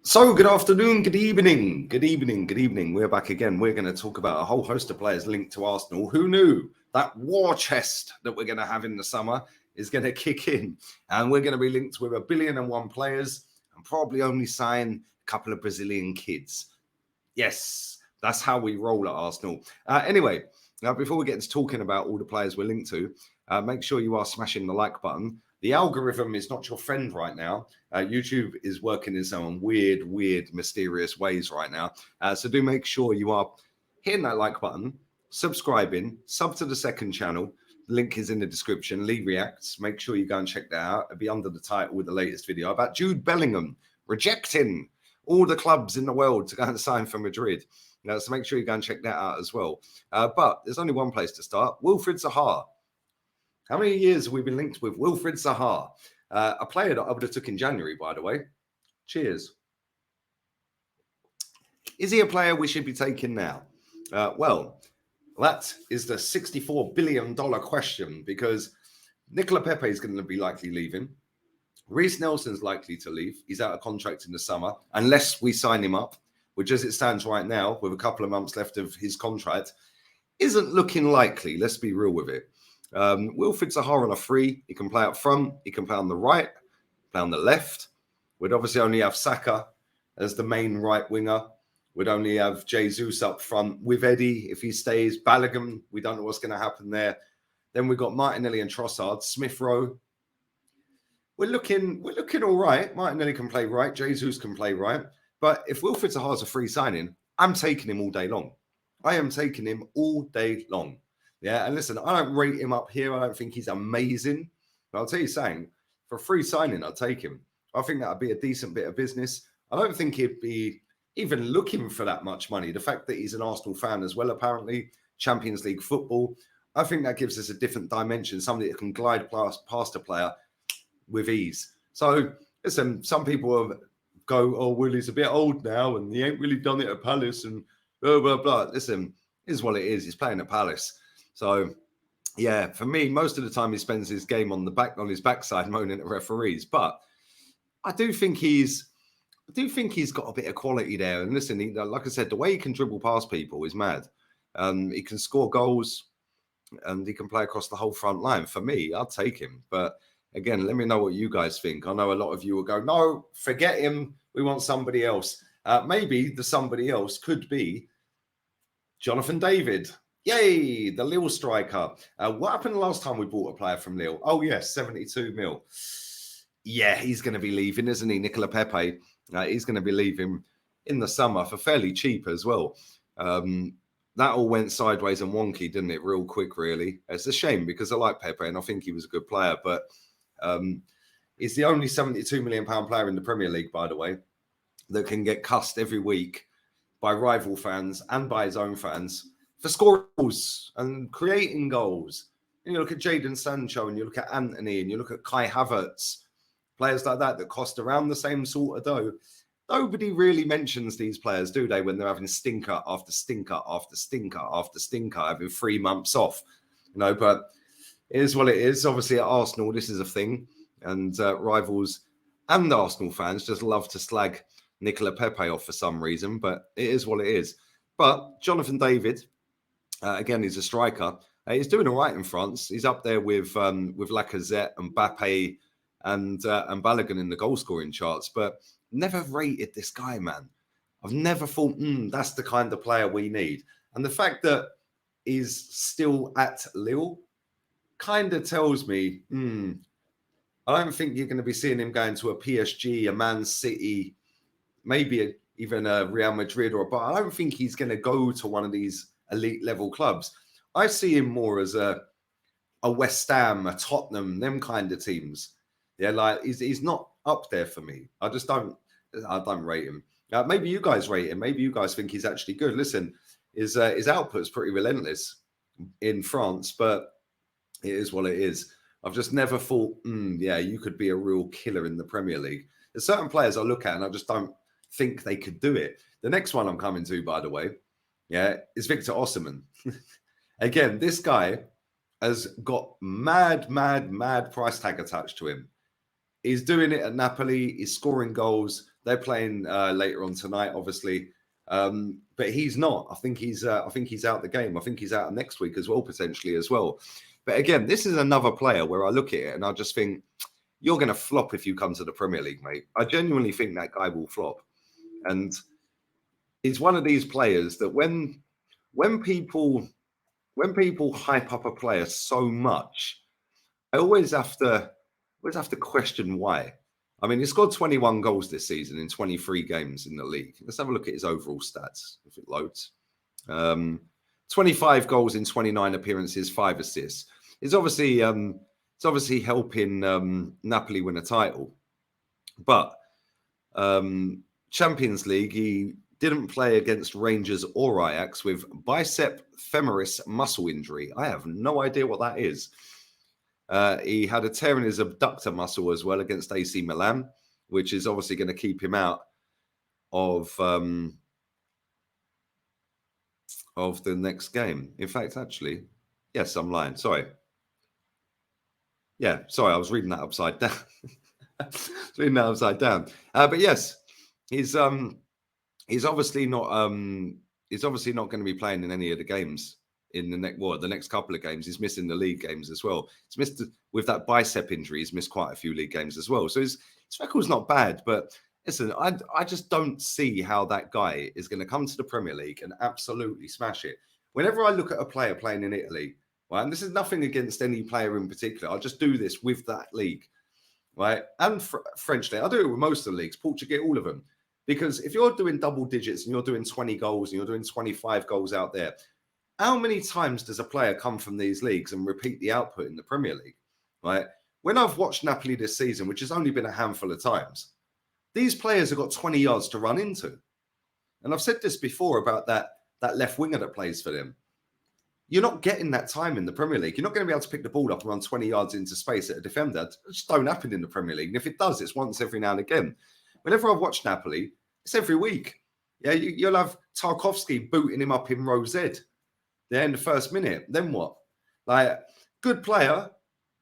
So, good afternoon, good evening, good evening, good evening. We're back again. We're going to talk about a whole host of players linked to Arsenal. Who knew that war chest that we're going to have in the summer is going to kick in? And we're going to be linked with 1,000,000,001 players and probably only sign a couple of Brazilian kids. Yes, that's how we roll at Arsenal. Anyway, now before we get into talking about all the players we're linked to, make sure you are smashing the like button. The algorithm is not your friend right now. YouTube is working in some weird, mysterious ways right now. So do make sure you are hitting that like button, subscribing, sub to the second channel. The link is in the description. Lee Reacts. Make sure you go and check that out. It'll be under the title with the latest video about Jude Bellingham rejecting all the clubs in the world to go and sign for Madrid. So make sure you go and check that out as well. But there's only one place to start. Wilfried Zaha. How many years have we been linked with Wilfried Zaha? A player that I would have took in January, by the way. Cheers. Is he a player we should be taking now? Well, that is the $64 billion question, because Nicola Pepe is going to be likely leaving. Reece Nelson's likely to leave. He's out of contract in the summer, unless we sign him up, which as it stands right now, with a couple of months left of his contract, isn't looking likely. Let's be real with it. Wilfried Zaha on a free. He can play up front. He can play on the right, play on the left. We'd obviously only have Saka as the main right winger. We'd only have Jesus up front with Eddie if he stays. Balogun, we don't know what's going to happen there. Then we've got Martinelli and Trossard. Smith Rowe. We're looking all right. Martinelli can play right. Jesus can play right. But if Wilfried Zaha's a free signing, I'm taking him all day long. I am taking him all day long. Yeah, and listen, I don't rate him up here. I don't think he's amazing. But I'll tell you something, for a free signing, I'll take him. I think that would be a decent bit of business. I don't think he'd be even looking for that much money. The fact that he's an Arsenal fan as well, apparently, Champions League football, I think that gives us a different dimension, somebody that can glide past a player with ease. So, listen, some people go, oh, well, he's a bit old now and he ain't really done it at Palace and blah, blah, blah. Listen, it is what it is. He's playing at Palace. So, yeah, for me, most of the time he spends his game on his backside moaning at referees. But I do think he's got a bit of quality there. And listen, like I said, the way he can dribble past people is mad. He can score goals and he can play across the whole front line. For me, I'd take him. But again, let me know what you guys think. I know a lot of you will go, no, forget him. We want somebody else. Maybe the somebody else could be Jonathan David. Yay, the Lille striker. What happened the last time we bought a player from Lille? Oh, yes, 72 mil. Yeah, he's going to be leaving, isn't he? Nicola Pepe. He's going to be leaving in the summer for fairly cheap as well. That all went sideways and wonky, didn't it? Real quick, really. It's a shame because I like Pepe and I think he was a good player. But he's the only £72 million player in the Premier League, by the way, that can get cussed every week by rival fans and by his own fans for scoring goals and creating goals. And you look at Jadon Sancho and you look at Anthony and you look at Kai Havertz, players like that cost around the same sort of dough. Nobody really mentions these players, do they, when they're having stinker after stinker after stinker after stinker, having 3 months off. But it is what it is. Obviously, at Arsenal, this is a thing. And rivals and Arsenal fans just love to slag Nicola Pepe off for some reason. But it is what it is. But Jonathan David, again, he's a striker. He's doing all right in France. He's up there with Lacazette and Mbappe and Balogun in the goal-scoring charts. But never rated this guy, man. I've never thought, that's the kind of player we need. And the fact that he's still at Lille kind of tells me, I don't think you're going to be seeing him going to a PSG, a Man City, maybe even a Real Madrid but I don't think he's going to go to one of these elite level clubs. I see him more as a West Ham, a Tottenham, them kind of teams. Yeah, like he's not up there for me. I don't rate him. Maybe you guys rate him. Maybe you guys think he's actually good. Listen, his output's pretty relentless in France, but it is what it is. I've just never thought, you could be a real killer in the Premier League. There's certain players I look at and I just don't think they could do it. The next one I'm coming to, by the way, is Victor Osimhen. Again, this guy has got mad price tag attached to him. He's doing it at Napoli. He's scoring goals. They're playing later on tonight, obviously. But he's not. I think he's out the game. I think he's out next week as well, potentially as well. But again, this is another player where I look at it and I just think, you're going to flop if you come to the Premier League, mate. I genuinely think that guy will flop. And he's one of these players that when people hype up a player so much, I always have to question why. I mean, he scored 21 goals this season in 23 games in the league. Let's have a look at his overall stats if it loads. 25 goals in 29 appearances, 5 assists. It's obviously helping Napoli win a title. But Champions League, he didn't play against Rangers or Ajax with bicep femoris muscle injury. I have no idea what that is. He had a tear in his abductor muscle as well against AC Milan, which is obviously going to keep him out of the next game. In fact, actually, yes, I'm lying. Sorry. Yeah, sorry, I was reading that upside down. But yes, he's obviously not going to be playing in any of the games in the next couple of games. He's missing the league games as well. He's missed with that bicep injury. He's missed quite a few league games as well. So his record's not bad, but listen, I just don't see how that guy is going to come to the Premier League and absolutely smash it. Whenever I look at a player playing in Italy, right, and this is nothing against any player in particular, I'll just do this with that league, right? And French league, I do it with most of the leagues, Portuguese, all of them. Because if you're doing double digits and you're doing 20 goals and you're doing 25 goals out there, how many times does a player come from these leagues and repeat the output in the Premier League, right? When I've watched Napoli this season, which has only been a handful of times, these players have got 20 yards to run into. And I've said this before about that left winger that plays for them. You're not getting that time in the Premier League. You're not going to be able to pick the ball up and run 20 yards into space at a defender. It just don't happen in the Premier League. And if it does, it's once every now and again. Whenever I've watched Napoli, it's every week. Yeah, you'll have Tarkowski booting him up in row Z. There in the first minute. Then what? Like, good player,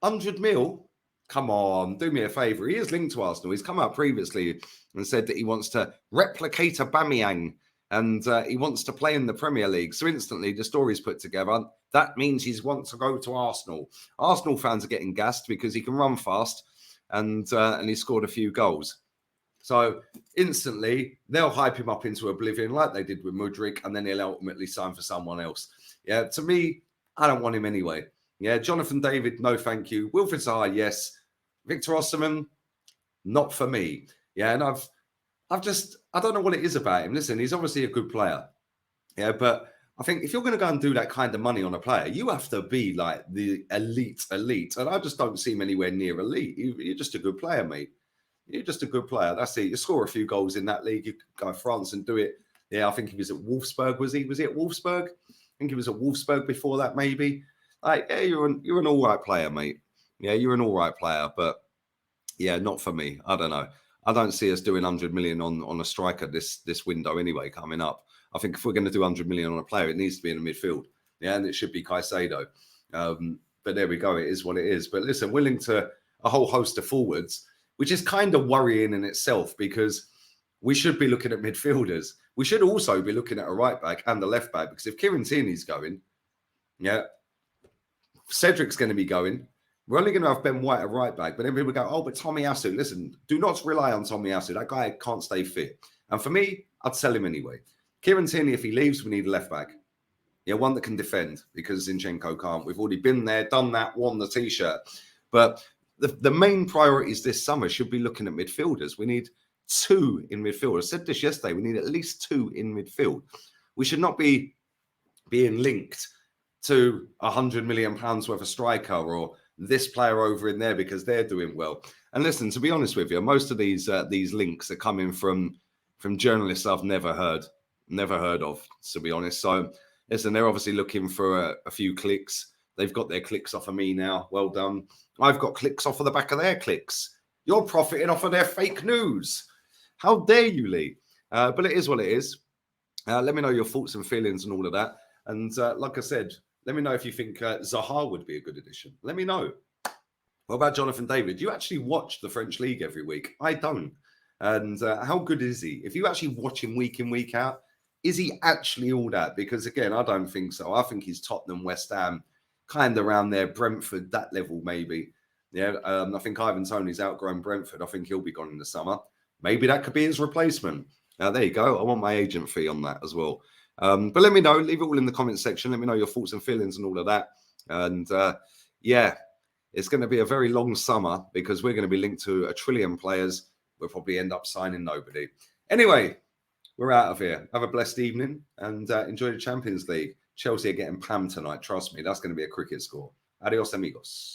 100 mil. Come on, do me a favour. He is linked to Arsenal. He's come out previously and said that he wants to replicate Aubameyang and he wants to play in the Premier League. So instantly the story's put together. That means he wants to go to Arsenal. Arsenal fans are getting gassed because he can run fast and he scored a few goals. So instantly they'll hype him up into oblivion like they did with Mudryk, and then he'll ultimately sign for someone else. Yeah, to me, I don't want him anyway. Yeah, Jonathan David, no thank you. Wilfried Zaha, yes. Victor Osimhen, not for me. Yeah, and I don't know what it is about him. Listen, he's obviously a good player. Yeah, but I think if you're going to go and do that kind of money on a player, you have to be like the elite. And I just don't see him anywhere near elite. You're just a good player, mate. You're just a good player. That's it. You score a few goals in that league. You go to France and do it. Yeah, I think he was at Wolfsburg. Was he at Wolfsburg? I think he was at Wolfsburg before that, maybe. Like, yeah, you're an all right player, mate. Yeah, you're an all right player, but yeah, not for me. I don't know. I don't see us doing 100 million on a striker this window anyway coming up. I think if we're going to do 100 million on a player, it needs to be in the midfield. Yeah, and it should be Caicedo. But there we go. It is what it is. But listen, we're linked to a whole host of forwards, which is kind of worrying in itself because we should be looking at midfielders. We should also be looking at a right back and a left back because if Kieran Tierney's going, yeah, Cedric's going to be going. We're only going to have Ben White at right back. But then people go, oh, but Tomiyasu. Listen, do not rely on Tomiyasu. That guy can't stay fit. And for me, I'd sell him anyway. Kieran Tierney, if he leaves, we need a left back. Yeah, one that can defend because Zinchenko can't. We've already been there, done that, won the T-shirt. But the main priorities this summer should be looking at midfielders. We need 2 in midfield. I said this yesterday. We need at least 2 in midfield. We should not be being linked to £100 million worth of striker or this player over in there because they're doing well. And listen, to be honest with you, most of these links are coming from journalists I've never heard of, to be honest. So listen, they're obviously looking for a few clicks. They've got their clicks off of me now. Well done. I've got clicks off of the back of their clicks. You're profiting off of their fake news. How dare you, Lee? But it is what it is. Let me know your thoughts and feelings and all of that. And like I said, let me know if you think Zaha would be a good addition. Let me know. What about Jonathan David? Do you actually watch the French league every week? I don't. And how good is he? If you actually watch him week in, week out, is he actually all that? Because again, I don't think so. I think he's Tottenham, West Ham, kind of around there, Brentford, that level maybe. Yeah, I think Ivan Toney's outgrown Brentford. I think he'll be gone in the summer. Maybe that could be his replacement. There you go. I want my agent fee on that as well. But let me know. Leave it all in the comment section. Let me know your thoughts and feelings and all of that. And yeah, it's going to be a very long summer because we're going to be linked to 1 trillion players. We'll probably end up signing nobody. Anyway, we're out of here. Have a blessed evening and enjoy the Champions League. Chelsea are getting pammed tonight. Trust me, that's going to be a cricket score. Adios, amigos.